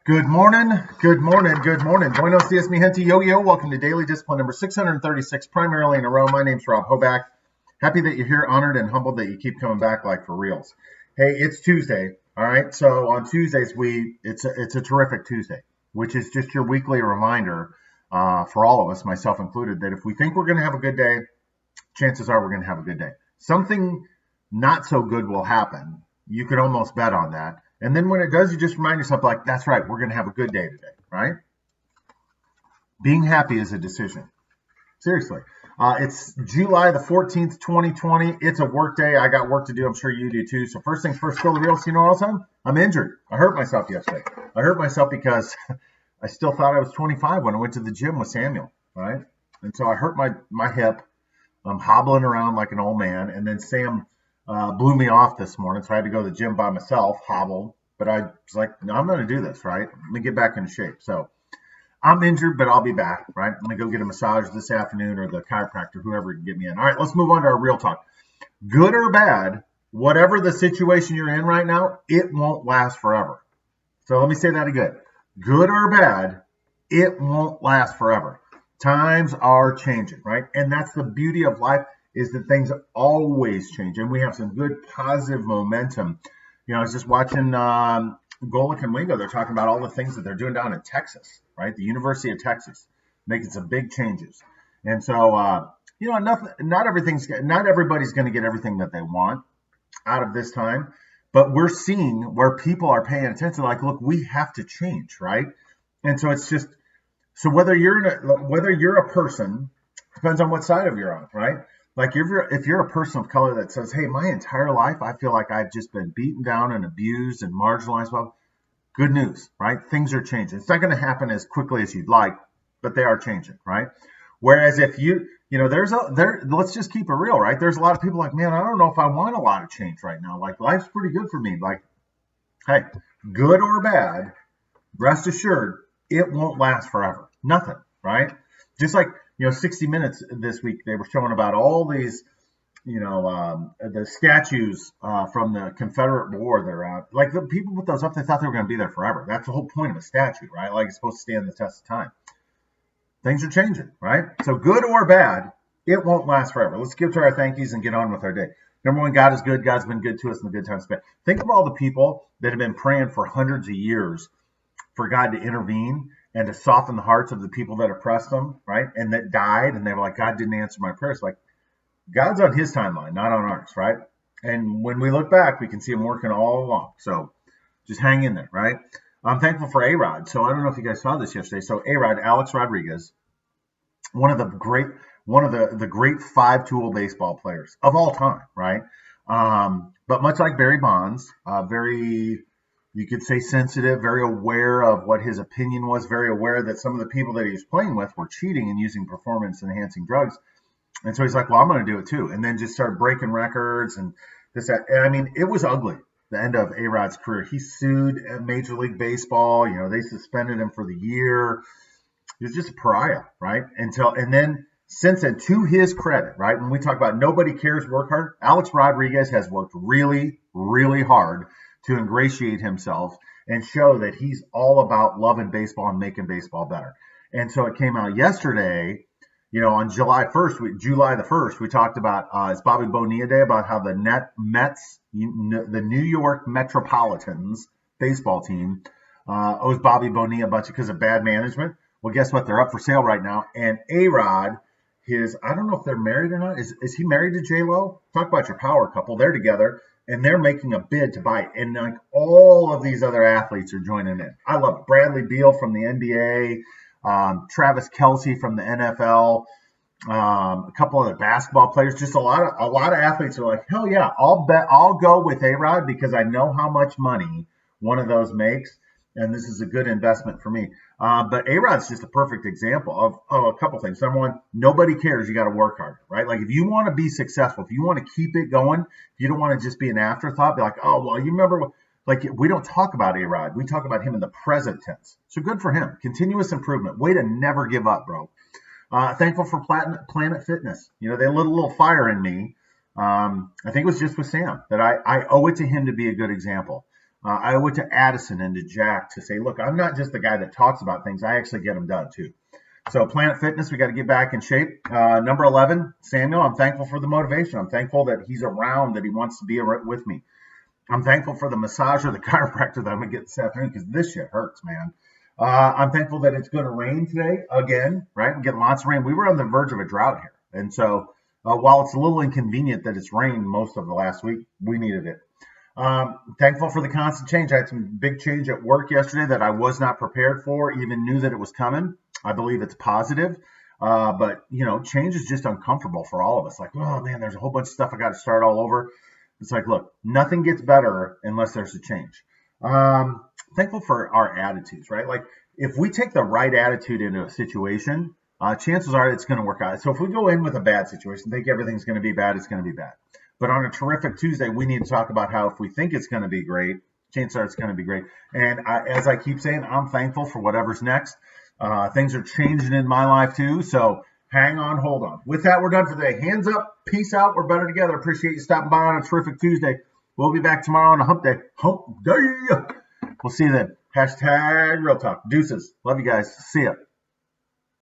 Good morning, good morning, good morning. Buenos dias, mi gente. Yo. Welcome to Daily Discipline number 636, primarily in a row. My name's Rob Hoback. Happy that you're here, honored and humbled that you keep coming back like for reals. Hey, it's Tuesday, all right? So on Tuesdays, it's a terrific Tuesday, which is just your weekly reminder for all of us, myself included, that if we think we're going to have a good day, chances are we're going to have a good day. Something not so good will happen. You could almost bet on that. And then when it does, you just remind yourself, like, that's right, we're going to have a good day today, right? Being happy is a decision. Seriously. It's July the 14th, 2020. It's a work day. I got work to do. I'm sure you do too. So first things first, spill the real. So you know all the time, I'm injured. I hurt myself yesterday. I hurt myself because I still thought I was 25 when I went to the gym with Samuel, right? And so I hurt my hip. I'm hobbling around like an old man. And then Sam blew me off this morning, so I had to go to the gym by myself, hobbled. But I was like, no, I'm going to do this, right? Let me get back into shape. So I'm injured, but I'll be back, right? I'm going to go get a massage this afternoon or the chiropractor, whoever can get me in. All right, let's move on to our real talk. Good or bad, whatever the situation you're in right now, it won't last forever. So let me say that again. Good or bad, it won't last forever. Times are changing, right? And that's the beauty of life, is that things always change. And we have some good positive momentum. I was just watching Golick and Wingo. They're talking about all the things that they're doing down in Texas, right? The University of Texas, making some big changes. And so, not everybody's going to get everything that they want out of this time, but we're seeing where people are paying attention. Like, look, we have to change, right? And so it's just, so whether you're a person, depends on what side of you're on, right? Like if you're a person of color that says, hey, my entire life I feel like I've just been beaten down and abused and marginalized, well, good news, right? Things are changing. It's not going to happen as quickly as you'd like, but they are changing, right? Whereas if let's just keep it real, right? There's a lot of people like, man, I don't know if I want a lot of change right now. Like, life's pretty good for me. Like, hey, good or bad, rest assured, it won't last forever. Nothing, right? Just like, 60 Minutes this week, they were showing about all these, the statues from the Confederate War. They're out. Like, the people put those up, they thought they were going to be there forever. That's the whole point of a statue, right? Like, it's supposed to stand the test of time. Things are changing, right? So good or bad, it won't last forever. Let's give to our thank yous and get on with our day. Number one, God is good. God's been good to us in the good times. Think of all the people that have been praying for hundreds of years for God to intervene and to soften the hearts of the people that oppressed them, right? And that died, and they were like, God didn't answer my prayers. Like, God's on his timeline, not on ours, right? And when we look back, we can see him working all along. So just hang in there, right? I'm thankful for A-Rod. So I don't know if you guys saw this yesterday. So A-Rod, Alex Rodriguez, one of the great 5-tool baseball players of all time, right? But much like Barry Bonds, very, you could say, sensitive, very aware of what his opinion was, very aware that some of the people that he was playing with were cheating and using performance-enhancing drugs. And so he's like, well, I'm going to do it too. And then just started breaking records and this, that. And I mean, it was ugly, the end of A-Rod's career. He sued Major League Baseball. They suspended him for the year. He was just a pariah, right? And then since then, to his credit, right, when we talk about nobody cares, work hard, Alex Rodriguez has worked really, really hard to ingratiate himself and show that he's all about loving baseball and making baseball better. And so it came out yesterday, on July the 1st, we talked about, it's Bobby Bonilla Day, about how the Mets, the New York Metropolitans baseball team, owes Bobby Bonilla a bunch because of bad management. Well, guess what? They're up for sale right now. And A-Rod, I don't know if they're married or not. Is he married to J-Lo? Talk about your power couple. They're together, and they're making a bid to buy it. And like all of these other athletes are joining in. I love it. Bradley Beal from the NBA, Travis Kelce from the NFL, a couple other basketball players. Just a lot of athletes are like, hell yeah, I'll go with A-Rod because I know how much money one of those makes, and this is a good investment for me. But A-Rod's just a perfect example of a couple things. Number one, nobody cares. You got to work hard, right? Like, if you want to be successful, if you want to keep it going, if you don't want to just be an afterthought, be like, oh, well, you remember, like, we don't talk about A-Rod. We talk about him in the present tense. So good for him. Continuous improvement. Way to never give up, bro. Thankful for Planet Fitness. They lit a little fire in me. I think it was just with Sam that I owe it to him to be a good example. I owe it to Addison and to Jack to say, look, I'm not just the guy that talks about things. I actually get them done too. So Planet Fitness, we got to get back in shape. Number 11, Samuel, I'm thankful for the motivation. I'm thankful that he's around, that he wants to be with me. I'm thankful for the massager, the chiropractor that I'm going to get this afternoon because this shit hurts, man. I'm thankful that it's going to rain today again, right? We're getting lots of rain. We were on the verge of a drought here. And so while it's a little inconvenient that it's rained most of the last week, we needed it. Thankful for the constant change. I had some big change at work yesterday that I was not prepared for, even knew that it was coming. I believe it's positive. But, change is just uncomfortable for all of us. Like, oh, man, there's a whole bunch of stuff I got to start all over. It's like, look, nothing gets better unless there's a change. Thankful for our attitudes, right? Like, if we take the right attitude into a situation, chances are it's going to work out. So if we go in with a bad situation, think everything's going to be bad, it's going to be bad. But on a terrific Tuesday, we need to talk about how if we think it's going to be great, chances are it's going to be great. And as I keep saying, I'm thankful for whatever's next. Things are changing in my life too. So hang on, hold on. With that, we're done for today. Hands up, peace out. We're better together. Appreciate you stopping by on a terrific Tuesday. We'll be back tomorrow on a hump day. Hump day. We'll see you then. # Real Talk. Deuces. Love you guys. See ya.